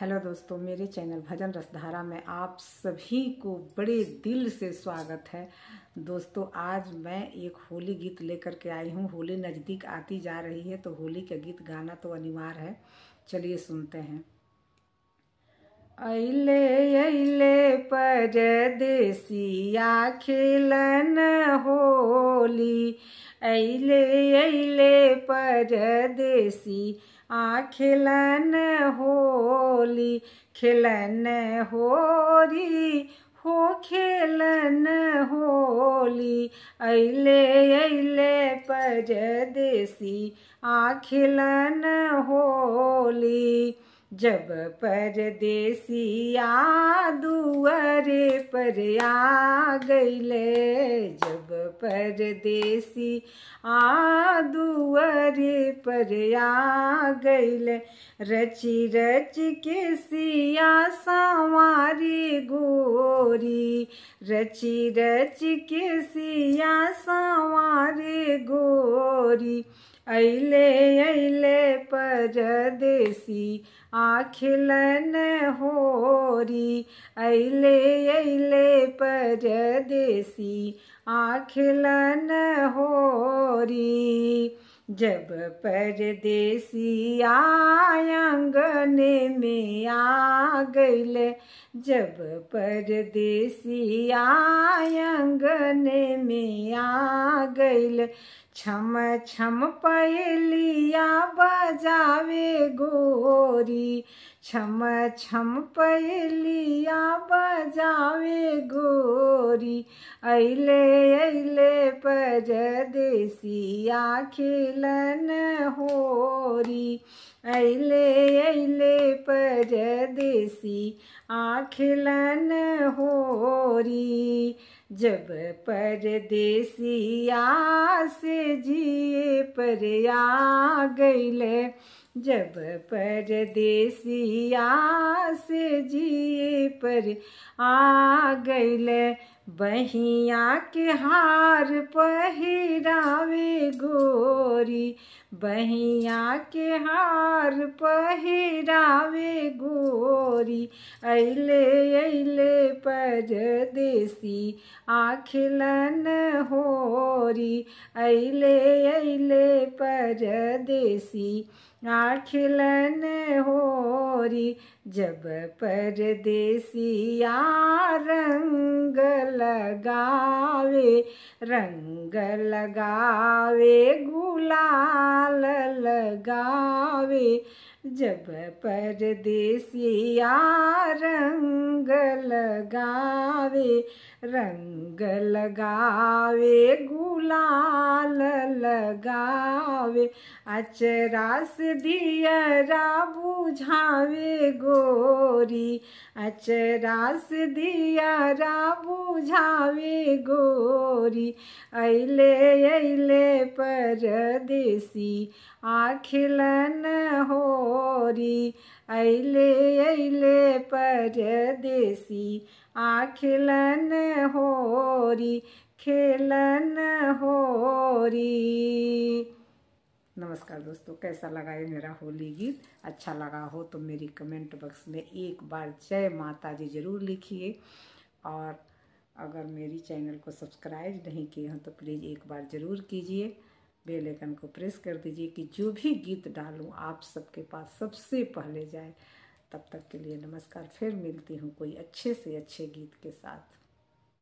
Hello दोस्तों, मेरे channel भजन रसधारा में आप सभी को बड़े दिल से स्वागत है। दोस्तों, आज मैं एक होली गीत लेकर के आई हूँ। होली नज़दीक आती जा रही है तो होली का गीत गाना तो अनिवार्य है। चलिए सुनते हैं। अइले अइले परदेसिया खेलन होली, अइले अइले परदेसी खेलन होली, खेलन होरी हो खेलन होली, अइले अइले परदेसी खेलन होली। जब परदेसिया दुआरे पर आ गइले, जब परदेसी दुआरे पर आ गइले, रची रच के सिया संवारी गोरी, रची रच के सिया संवारी गोरी, अइले अइले परदेसी खेलन होरी, अइले अइले परदेसी खेलन होरी। जब परदेसी आंगन में आ गइले, जब परदेसी आंगन में आ गइले, छम छम पयलिया बजावे गोरी, छम छम पयलिया बजावे गोरी, अइले अइले परदेसी खेलन होरी, अइले अइले परदेसी खेलन होरी। जब परदेसिया से जिए पर आ गइले, जब परदेसिया से जिए पर आ गइले, बहिया के हार पहिरावे गोरी, बहिया के हार पहिरावे गोरी, अइले अइले परदेसी खेलन होरी, अइले अइले परदेसी खेलन होरी। जब परदेसिया रंग लगावे, रंग लगावे गुलाल लगावे, जब परदेसिया रंग लगावे, रंग लगावे गुलाल लगावे, अचरास दियरा बुझावे गोरी, अचरास दियरा बुझावे गोरी, अइले अइले परदेसी खेलन होरी, अइले अइले परदेसी खेलन होरी, खेलन होरी। नमस्कार दोस्तों, कैसा लगा ये मेरा होली गीत? अच्छा लगा हो तो मेरी कमेंट बॉक्स में एक बार जय माता दी ज़रूर लिखिए, और अगर मेरी चैनल को सब्सक्राइब नहीं किए हैं तो प्लीज़ एक बार ज़रूर कीजिए, बेल आइकन को प्रेस कर दीजिए कि जो भी गीत डालूं आप सबके पास सबसे पहले जाए। तब तक के लिए नमस्कार, फिर मिलती हूँ कोई अच्छे से अच्छे गीत के साथ।